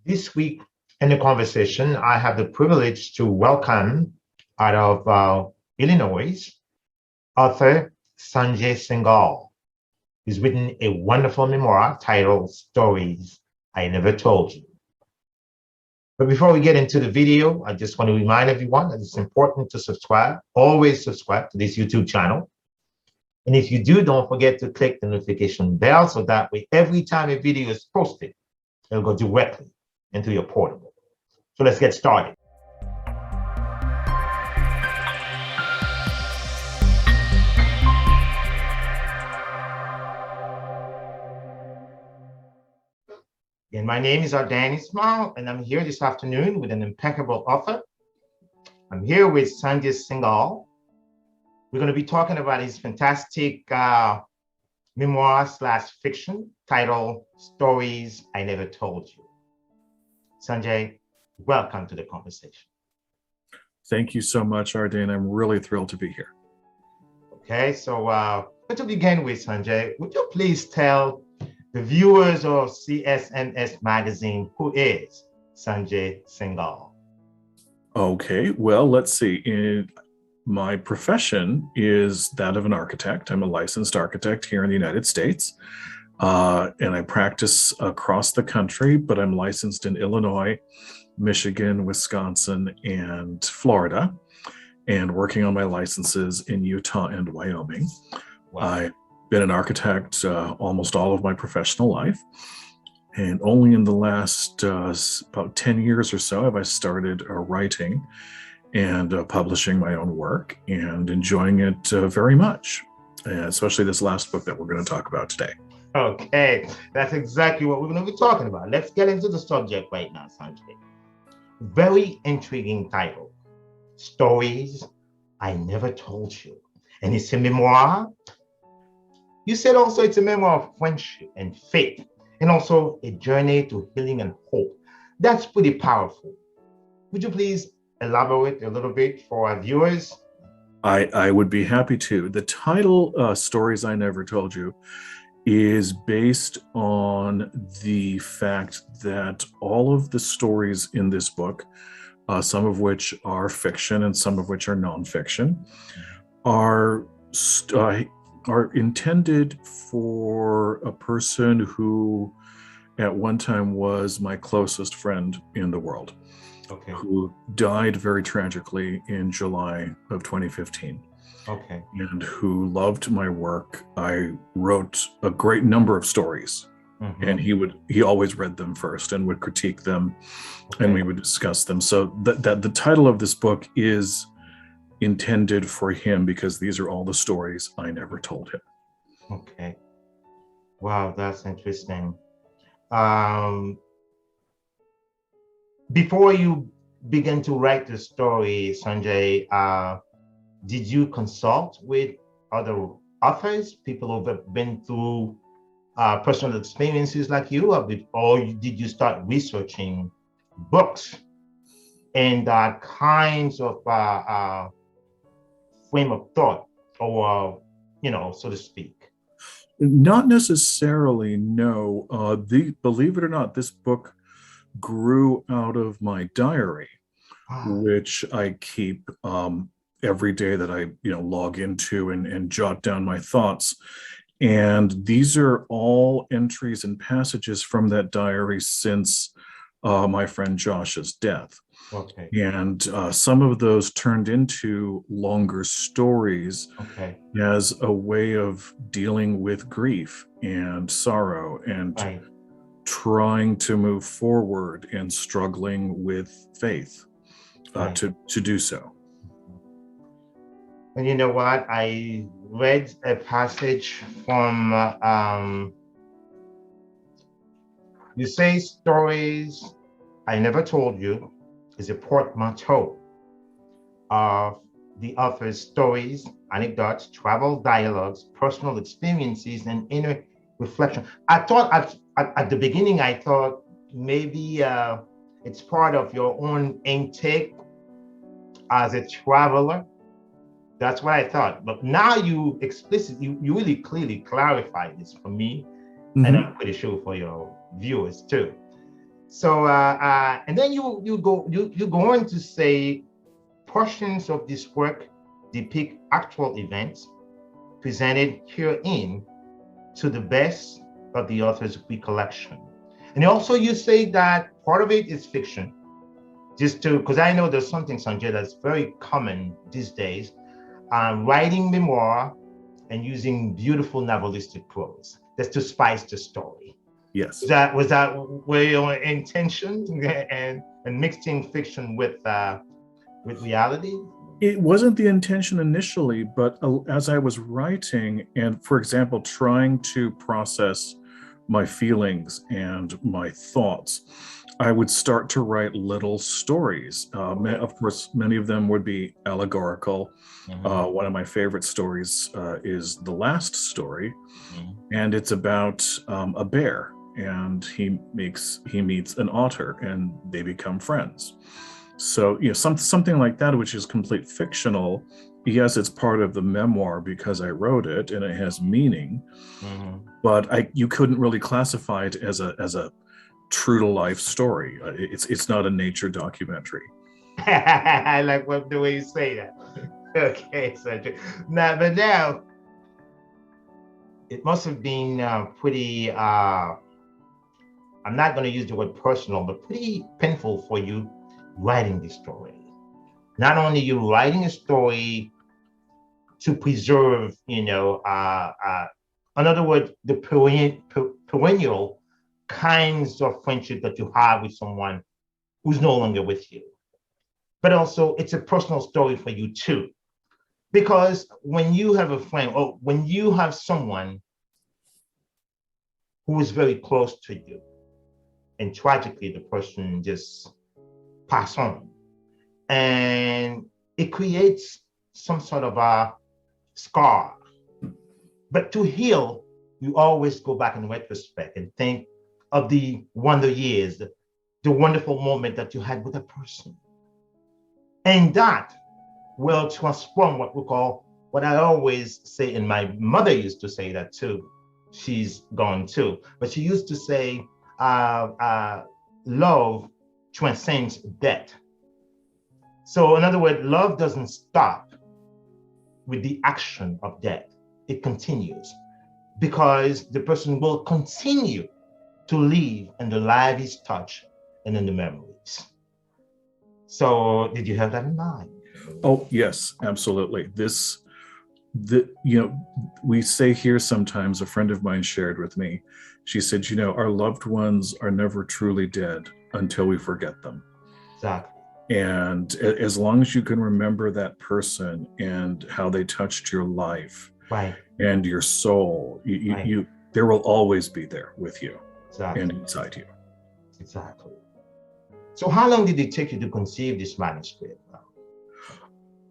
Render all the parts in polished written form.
This week in the conversation, I have the privilege to welcome out of Illinois, author Sanjay Singhal. He's written a wonderful memoir titled Stories I Never Told You. But before we get into the video, I just want to remind everyone that it's important to subscribe, always subscribe to this YouTube channel. And if you do, don't forget to click the notification bell so that way every time a video is posted, it'll go directly into your portable. So let's get started. And my name is Ardain Isma, and I'm here this afternoon with an impeccable author. I'm here with Sanjay Singhal. We're going to be talking about his fantastic memoir / fiction titled Stories I Never Told You. Sanjay, welcome to the conversation. Thank you so much, Ardain. I'm really thrilled to be here. Okay, so to begin with, Sanjay, would you please tell the viewers of Csns magazine who is Sanjay Singhal? Okay, well, let's see. My profession is that of an architect. I'm a licensed architect here in the United States, and I practice across the country, but I'm licensed in Illinois, Michigan, Wisconsin, and Florida, and working on my licenses in Utah and Wyoming. Wow. I've been an architect almost all of my professional life, and only in the last about 10 years or so have I started writing and publishing my own work, and enjoying it very much, especially this last book that we're going to talk about today. Okay, that's exactly what we're going to be talking about. Let's get into the subject right now, Sanjay. Very intriguing title, Stories I Never Told You. And it's a memoir. You said also it's a memoir of friendship and faith, and also a journey to healing and hope. That's pretty powerful. Would you please elaborate a little bit for our viewers? I would be happy to. The title, Stories I Never Told You, is based on the fact that all of the stories in this book, some of which are fiction and some of which are nonfiction, are intended for a person who at one time was my closest friend in the world. Okay. Who died very tragically in July of 2015. Okay. And who loved my work. I wrote a great number of stories, and he always read them first and would critique them, and we would discuss them. So that the title of this book is intended for him because these are all the stories I never told him. Okay. Wow, that's interesting. Before you begin to write the story, Sanjay, did you consult with other authors, people who've been through personal experiences like you, or did you start researching books and kinds of frame of thought, or so to speak? Not necessarily, no. Believe it or not, this book grew out of my diary, which I keep every day that I log into and jot down my thoughts. And these are all entries and passages from that diary since my friend Josh's death. Okay. And some of those turned into longer stories as a way of dealing with grief and sorrow and trying to move forward and struggling with faith to do so. And you know what? I read a passage from, you say Stories I Never Told You is a portmanteau of the author's stories, anecdotes, travel dialogues, personal experiences, and inner reflection. I thought at the beginning, I thought maybe it's part of your own intake as a traveler. That's what I thought. But now you really clearly clarify this for me, and I'm pretty sure for your viewers too. So and then you go on to say portions of this work depict actual events presented herein to the best of the author's recollection. And also you say that part of it is fiction. Just to, because I know there's something, Sanjay, that's very common these days, writing memoir and using beautiful novelistic prose. That's to spice the story. Yes. Was that where your intention and mixing fiction with reality? It wasn't the intention initially, but as I was writing and, for example, trying to process my feelings and my thoughts, I would start to write little stories. Of course, many of them would be allegorical. Mm-hmm. One of my favorite stories is the last story, and it's about a bear, and he meets an otter, and they become friends. So, something like that, which is complete fictional. Yes, it's part of the memoir because I wrote it and it has meaning, but you couldn't really classify it as a true to life story. It's not a nature documentary. I like the way you say that. Okay, so now it must have been pretty. I'm not going to use the word personal, but pretty painful for you writing this story. Not only you writing a story to preserve, in other words, the perennial kinds of friendship that you have with someone who's no longer with you. But also it's a personal story for you too. Because when you have a friend or when you have someone who is very close to you, and tragically the person just passed on, and it creates some sort of a scar. But to heal, you always go back in retrospect and think of the wonder years, the wonderful moment that you had with a person. And that will transform what I always say, and my mother used to say that too. She's gone too, but she used to say, love transcends death. So in other words, love doesn't stop with the action of death. It continues because the person will continue to live in the lives touch and in the memories. So did you have that in mind? Oh, yes, absolutely. We say here sometimes, a friend of mine shared with me, she said, our loved ones are never truly dead until we forget them. Exactly. And as long as you can remember that person and how they touched your life, right, and your soul, there will always be there with you, exactly, and inside you. Exactly. So how long did it take you to conceive this manuscript?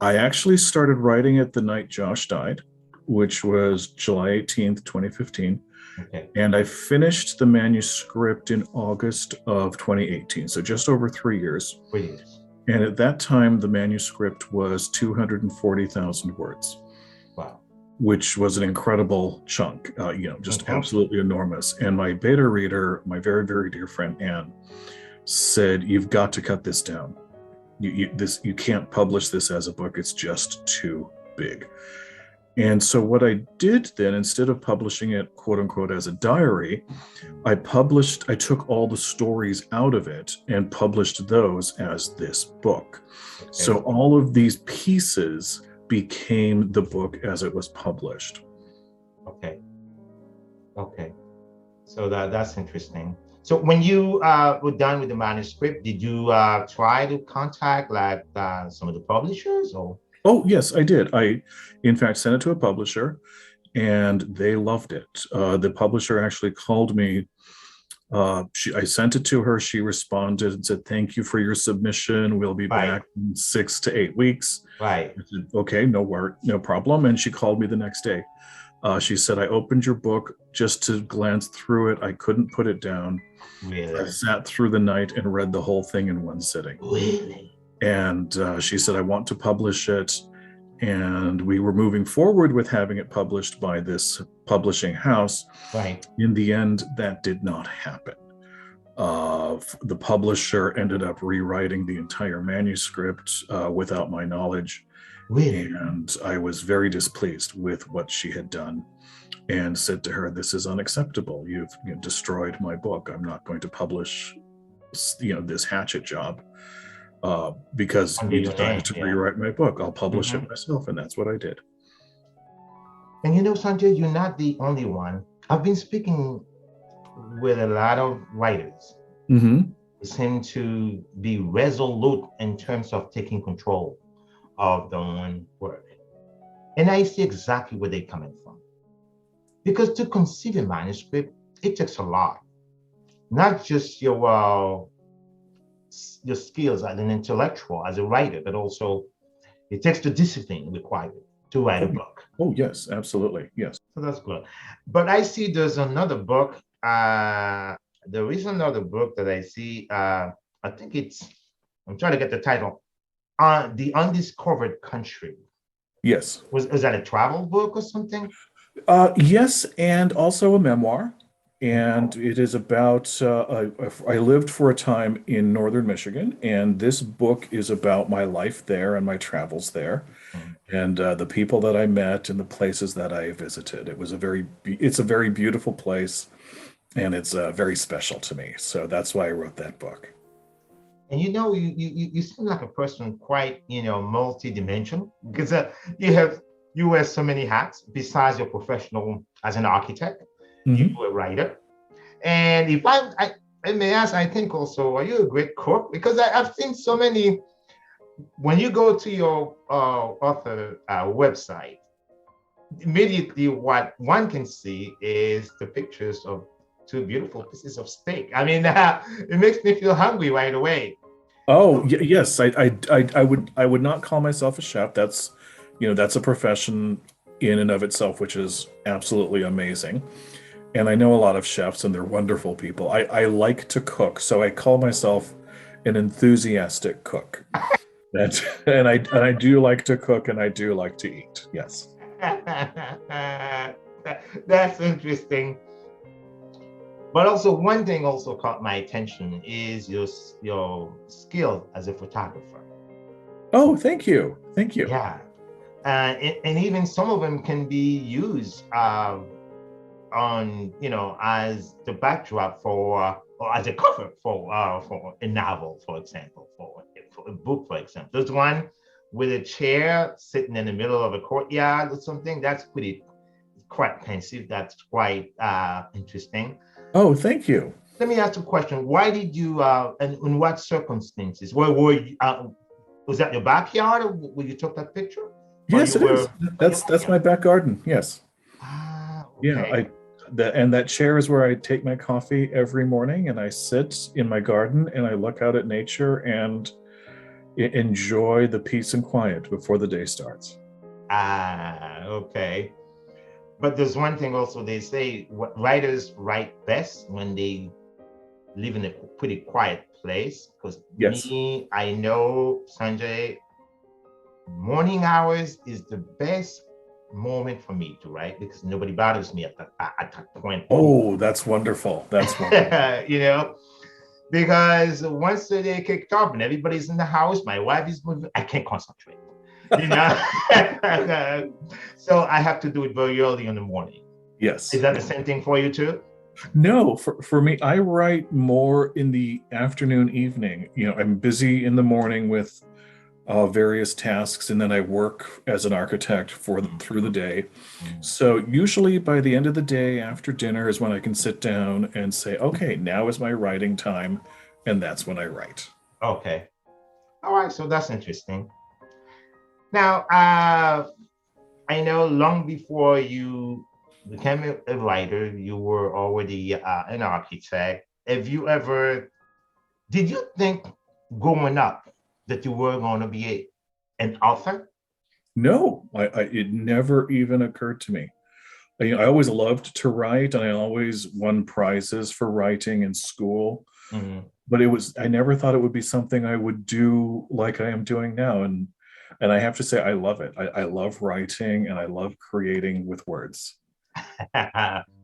I actually started writing it the night Josh died, which was July 18th, 2015. Okay. And I finished the manuscript in August of 2018, so just over 3 years. 3 years. And at that time, the manuscript was 240,000 words. Wow. Which was an incredible chunk, just absolutely enormous. And my beta reader, my very, very dear friend Anne, said, "You've got to cut this down. You can't publish this as a book. It's just too big." And so what I did then, instead of publishing it, quote unquote, as a diary, I took all the stories out of it and published those as this book. Okay. So all of these pieces became the book as it was published. Okay. So that's interesting. So when you were done with the manuscript, did you try to contact some of the publishers or? Oh, yes, I did. I, in fact, sent it to a publisher and they loved it. The publisher actually called me. I sent it to her. She responded and said, "Thank you for your submission. We'll be back in 6 to 8 weeks." Right. I said, "Okay, no problem." And she called me the next day. She said, "I opened your book just to glance through it. I couldn't put it down. Really? I sat through the night and read the whole thing in one sitting." Really? And she said, "I want to publish it." And we were moving forward with having it published by this publishing house. Right. In the end, that did not happen. The publisher ended up rewriting the entire manuscript without my knowledge. Really? And I was very displeased with what she had done and said to her, "This is unacceptable. You've destroyed my book. I'm not going to publish this hatchet job because Under you your name, decided to yeah. rewrite my book. I'll publish Mhm. it myself." And that's what I did. And Sanjay, you're not the only one. I've been speaking with a lot of writers Mm-hmm. who seem to be resolute in terms of taking control of their own work. And I see exactly where they're coming from. Because to conceive a manuscript, it takes a lot. Not just your skills as an intellectual, as a writer, but also it takes the discipline required to write a book. Oh, yes, absolutely. Yes. So that's good. But I see there's another book. There is another book that I see. I think I'm trying to get the title. The Undiscovered Country. Yes. Was that a travel book or something? Yes, and also a memoir. And it is about, I lived for a time in northern Michigan, and this book is about my life there and my travels there, and the people that I met and the places that I visited. It's a very beautiful place, and it's very special to me. So that's why I wrote that book. And you seem like a person quite multi-dimensional because you wear so many hats besides your professional as an architect. Mm-hmm. You're a writer, and if I may ask, I think also, are you a great cook? Because I've seen so many. When you go to your author website, immediately what one can see is the pictures of two beautiful pieces of steak. I mean, it makes me feel hungry right away. Oh, yes, I would not call myself a chef. That's a profession in and of itself, which is absolutely amazing. And I know a lot of chefs, and they're wonderful people. I like to cook, so I call myself an enthusiastic cook. And I do like to cook, and I do like to eat. Yes. That's interesting. But also one thing also caught my attention is your skill as a photographer. Oh, thank you. Thank you. Yeah. And even some of them can be used on as the backdrop for or as a cover for a novel, for example, for a book, for example. There's one with a chair sitting in the middle of a courtyard or something. That's quite pensive. That's quite interesting. Oh, thank you. Let me ask you a question. Why did you and in what circumstances? Were you, was that your backyard or where you took that picture? Yes, it is. That's my back garden. Yes. Okay. Yeah, that chair is where I take my coffee every morning, and I sit in my garden and I look out at nature and enjoy the peace and quiet before the day starts. Okay. But there's one thing also, they say writers write best when they live in a pretty quiet place. Because Yes. me, I know, Sanjay, morning hours is the best moment for me to write because nobody bothers me at that point. Oh, that's wonderful. That's wonderful. Because once the day kicked off and everybody's in the house, my wife is moving, I can't concentrate. So I have to do it very early in the morning. Yes. Is that the same thing for you too? No, for me, I write more in the afternoon, evening. I'm busy in the morning with various tasks, and then I work as an architect through the day. So usually by the end of the day, after dinner, is when I can sit down and say, okay, now is my writing time, and that's when I write. Okay. All right. So that's interesting. Now, I know long before you became a writer, you were already an architect. Did you think growing up that you were going to be an author? No, it never even occurred to me. I always loved to write, and I always won prizes for writing in school. Mm-hmm. But I never thought it would be something I would do like I am doing now. And I have to say, I love it. I love writing, and I love creating with words.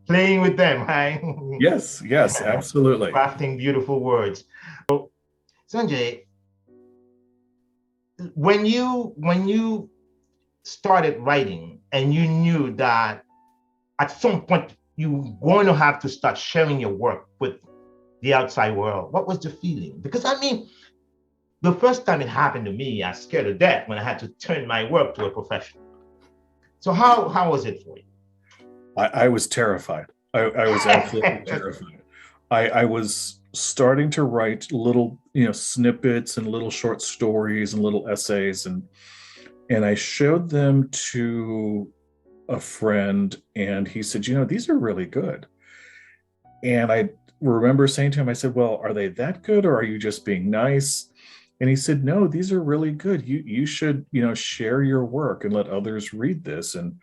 playing with them, right? Yes, yes, absolutely. Crafting beautiful words. So, Sanjay, when you started writing and you knew that at some point you were going to have to start sharing your work with the outside world, what was the feeling? Because I mean, the first time it happened to me, I was scared to death when I had to turn my work to a profession. So how was it for you? I was terrified. I was absolutely terrified. I was starting to write little, snippets and little short stories and little essays, and I showed them to a friend, and he said, these are really good. And I remember saying to him, I said, well, are they that good, or are you just being nice? And he said, no, these are really good. You should, share your work and let others read this. And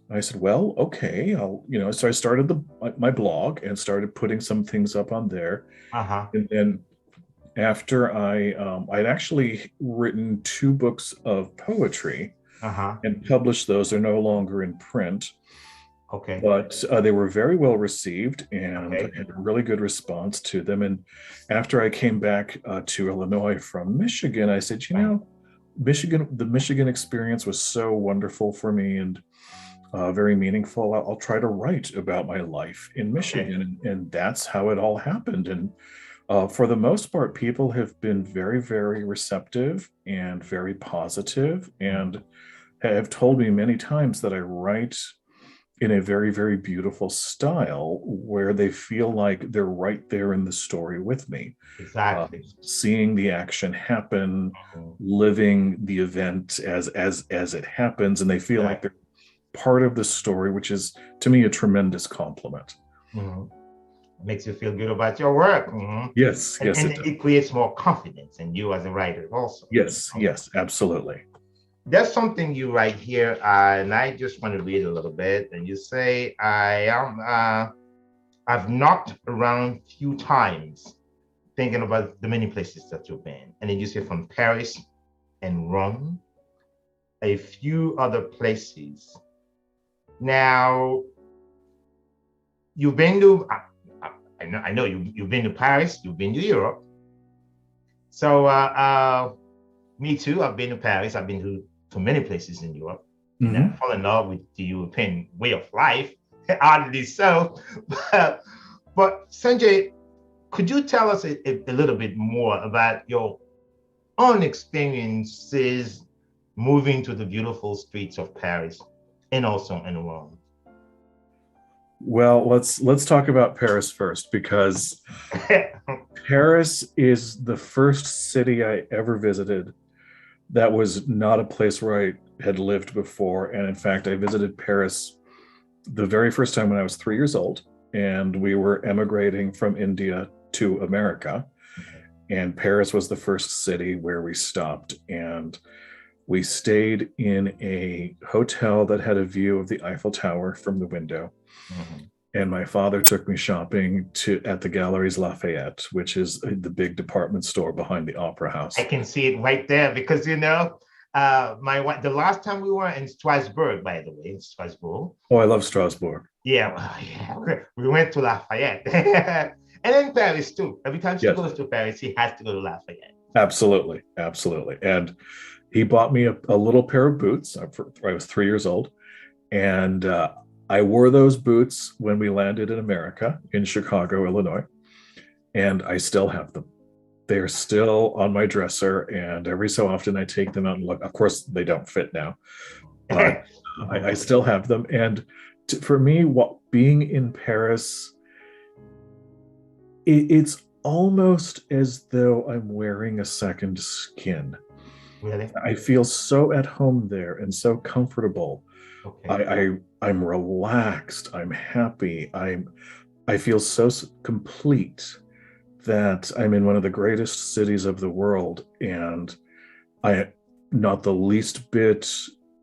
I said, well, okay, so I started my blog and started putting some things up on there. Uh-huh. And then after I'd actually written 2 books of poetry Uh-huh. and published those. They're no longer in print. Okay. But they were very well received, and Okay. I had a really good response to them. And after I came back to Illinois from Michigan, I said, Right. the Michigan experience was so wonderful for me and very meaningful. I'll try to write about my life in Michigan. And that's how it all happened. And for the most part, people have been very, very receptive and very positive, and have told me many times that I write in a very, very beautiful style where they feel like they're right there in the story with me. Exactly. Seeing the action happen, Mhm. living the event as it happens, and they feel like they're part of the story, which is, to me, a tremendous compliment. Mhm. Makes you feel good about your work. Mhm. Yes, And, yes, and it does. it creates more confidence in you as a writer also. Yes, yes, absolutely. There's something you write here, and I just want to read a little bit. And you say, I've knocked around few times thinking about the many places that you've been. And then you say from Paris and Rome, a few other places. Now, you've been to, I know you've been to Paris, you've been to Europe. So, me too, I've been to Paris, I've been to many places in Europe. And I fall in love with the European way of life, oddly so. But Sanjay, could you tell us a little bit more about your own experiences moving to the beautiful streets of Paris and also in Rome? Well, let's talk about Paris first, because Paris is the first city I ever visited that was not a place where I had lived before. And in fact, I visited Paris the very first time when I was 3 years old, and we were emigrating from India to America. And Paris was the first city where we stopped, and we stayed in a hotel that had a view of the Eiffel Tower from the window. Mm-hmm. And my father took me shopping at the Galeries Lafayette, which is the big department store behind the Opera House. I can see it right there because the last time we were in Strasbourg, by the way, in Strasbourg. Oh, I love Strasbourg. Yeah, we went to Lafayette, and in Paris too. Every time she goes to Paris, she has to go to Lafayette. Absolutely, absolutely. And he bought me a little pair of boots. I was 3 years old, and I wore those boots when we landed in America, in Chicago, Illinois, and I still have them. They're still on my dresser, and every so often I take them out and look. Of course, they don't fit now, but I still have them. And for me, being in Paris, it's almost as though I'm wearing a second skin. Really? I feel so at home there and so comfortable. Okay. I'm relaxed. I'm happy. I feel so complete that I'm in one of the greatest cities of the world, and I not the least bit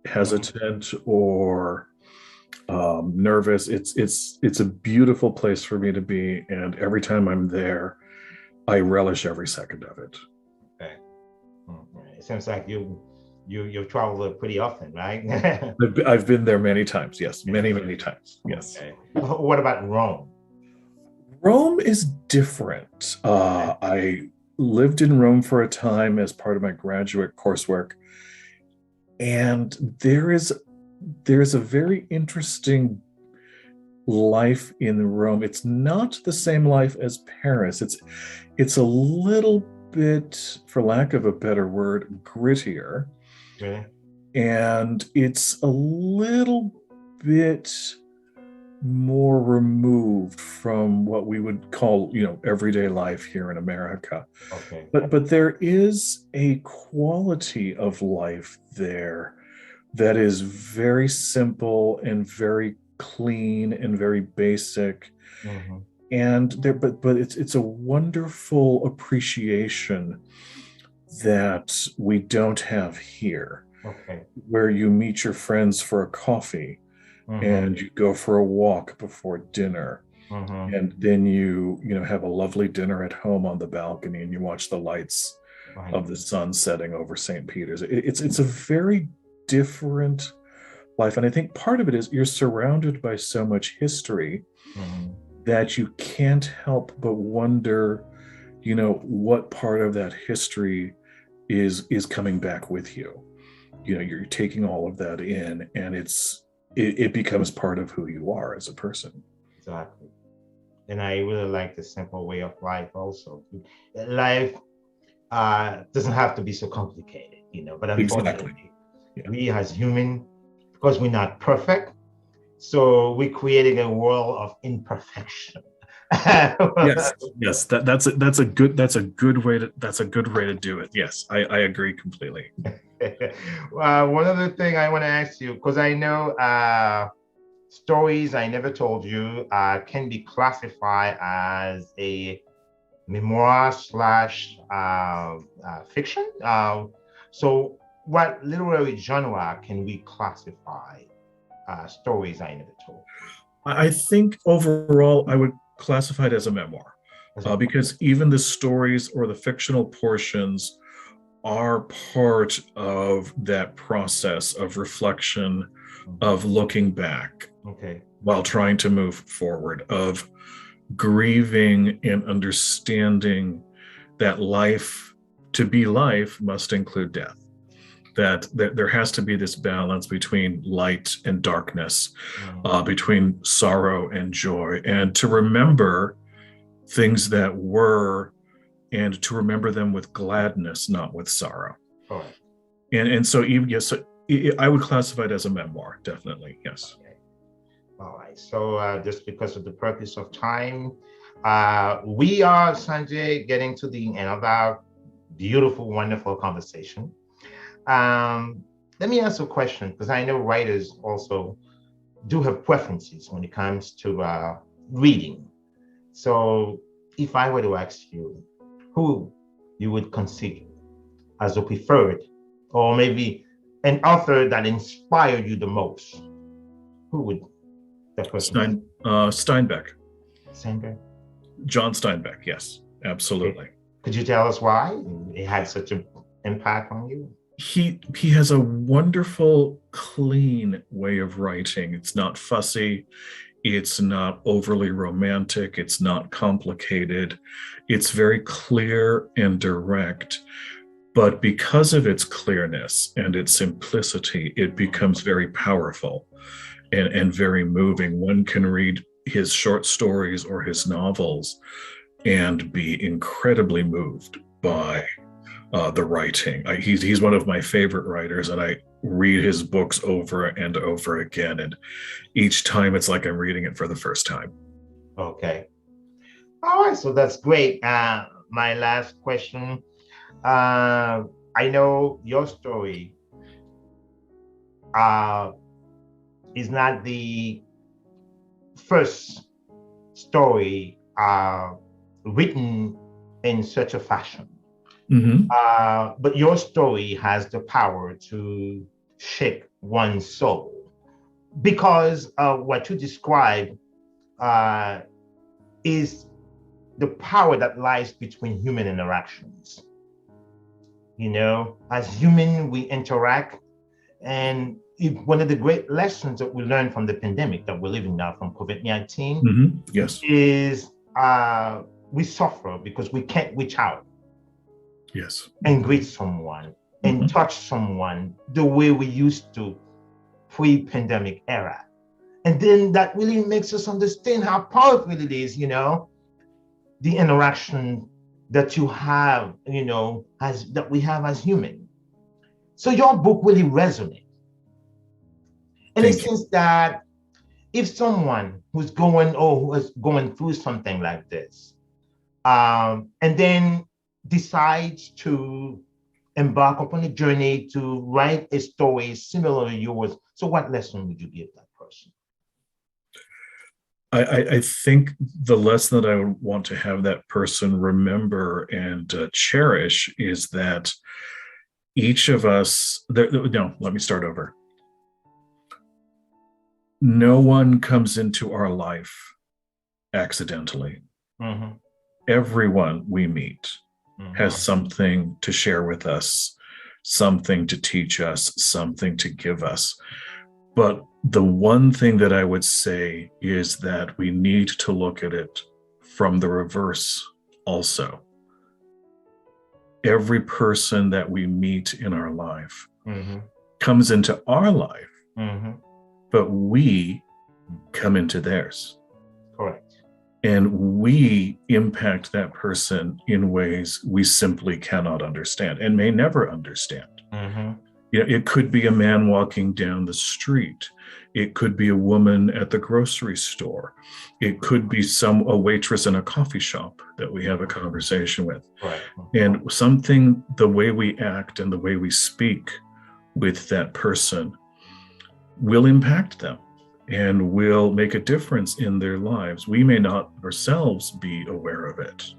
hesitant or nervous. It's a beautiful place for me to be, and every time I'm there, I relish every second of it. Okay. It seems like you've traveled pretty often, right? I've been there many times. Yes, many, many times. Yes. Okay. What about Rome? Rome is different. I lived in Rome for a time as part of my graduate coursework, and there's a very interesting life in Rome. It's not the same life as Paris. It's a little bit, for lack of a better word, grittier. Really? And it's a little bit more removed from what we would call, everyday life here in America. Okay. But there is a quality of life there that is very simple and very clean and very basic. Mm-hmm. And there, but it's a wonderful appreciation that we don't have here, Okay. where you meet your friends for a coffee and you go for a walk before dinner. And then you have a lovely dinner at home on the balcony and you watch the lights Right. of the sun setting over St. Peter's. It's a very different life. And I think part of it is you're surrounded by so much history that you can't help but wonder, what part of that history is coming back with you. You're taking all of that in, and it becomes part of who you are as a person. Exactly. And I really like the simple way of life also. Life doesn't have to be so complicated, but unfortunately, we as human, because we're not perfect, so we're creating a world of imperfection. Yes, that's a good way to do it. Yes, I agree completely. One other thing I want to ask you, because I know stories I never told you can be classified as a memoir slash fiction. So what literary genre can we classify stories I never told? I think overall I would classify it as a memoir, because even the stories or the fictional portions are part of that process of reflection, of looking back, while trying to move forward, of grieving and understanding that life, to be life, must include death. That there has to be this balance between light and darkness, between sorrow and joy, and to remember things that were, and to remember them with gladness, not with sorrow. And so even, yes, I would classify it as a memoir, definitely, yes. Okay. All right. So just because of the purpose of time, we are, Sanjay, getting to the end of our beautiful, wonderful conversation. Let me ask a question, because I know writers also do have preferences when it comes to reading. So if I were to ask you who you would consider as a preferred, or maybe an author that inspired you the most, who would that person be? Steinbeck. Steinbeck? John Steinbeck, yes, absolutely. Okay. Could you tell us why it had such an impact on you? He has a wonderful, clean way of writing. It's not fussy. It's not overly romantic. It's not complicated. It's very clear and direct. But because of its clearness and its simplicity, it becomes very powerful and very moving. One can read his short stories or his novels and be incredibly moved by the writing. He's one of my favorite writers, and I read his books over and over again. And each time it's like I'm reading it for the first time. Okay. All right. So that's great. My last question. I know your story is not the first story written in such a fashion. But your story has the power to shake one's soul, because what you describe is the power that lies between human interactions. As human, we interact. And one of the great lessons that we learned from the pandemic that we're living now from COVID-19 Yes. is we suffer because we can't reach out Yes. and greet someone and touch someone the way we used to pre-pandemic era. And then that really makes us understand how powerful it is, the interaction that you have, that we have as human. So your book really resonates in a sense that if someone who's going or who is going through something like this, and then decides to embark upon a journey to write a story similar to yours, so what lesson would you give that person? I think the lesson that I would want to have that person remember and cherish is that each of us, no, let me start over. No one comes into our life accidentally. Everyone we meet has something to share with us, something to teach us, something to give us. But the one thing that I would say is that we need to look at it from the reverse also. Every person that we meet in our life comes into our life, but we come into theirs. Correct. And we impact that person in ways we simply cannot understand and may never understand. It could be a man walking down the street. It could be a woman at the grocery store. It could be a waitress in a coffee shop that we have a conversation with. Right. And something, the way we act and the way we speak with that person will impact them and will make a difference in their lives. We may not ourselves be aware of it,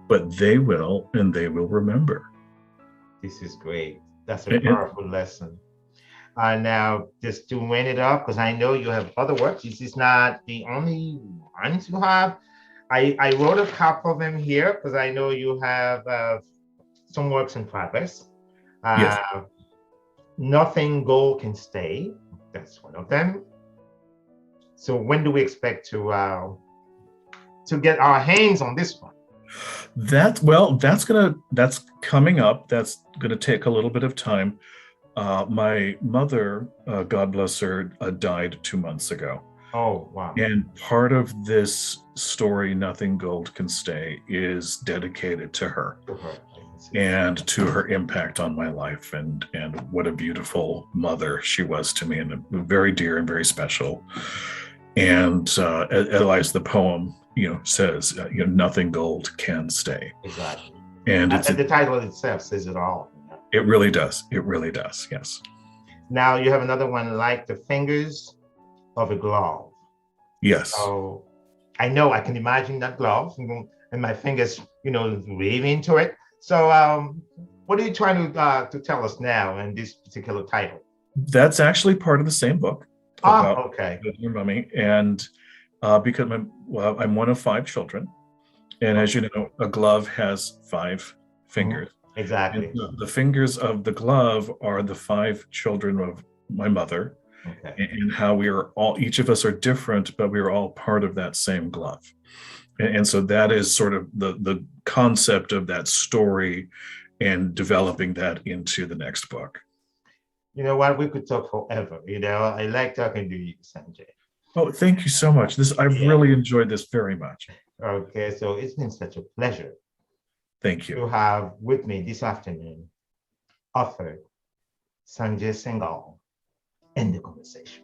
but they will, and they will remember. This is great. That's a powerful lesson. Now, just to wind it up, because I know you have other works. This is not the only ones you have. I wrote a couple of them here because I know you have some works in progress. Yes. Nothing Gold Can Stay. That's one of them. So when do we expect to get our hands on this one? That's coming up. That's gonna take a little bit of time. My mother, God bless her, died 2 months ago. Oh, wow. And part of this story, Nothing Gold Can Stay, is dedicated to her and to her impact on my life, and what a beautiful mother she was to me, and very dear and very special. And as the poem says, nothing gold can stay. Exactly. And the title itself says it all. It really does. It really does. Yes. Now you have another one, Like the Fingers of a Glove. Yes. So I know I can imagine that glove and my fingers, waving to it. So what are you trying to tell us now in this particular title? That's actually part of the same book. Okay. Your mummy, and because I'm one of 5 children, and as you know, a glove has 5 fingers. Exactly. And the fingers of the glove are the 5 children of my mother, and how we are all, each of us are different, but we are all part of that same glove. And so that is sort of the concept of that story, and developing that into the next book. You know what? We could talk forever. I like talking to you, Sanjay. Oh, thank you so much. I've really enjoyed this very much. Okay, so it's been such a pleasure. Thank you. To have with me this afternoon author Sanjay Singhal in the conversation.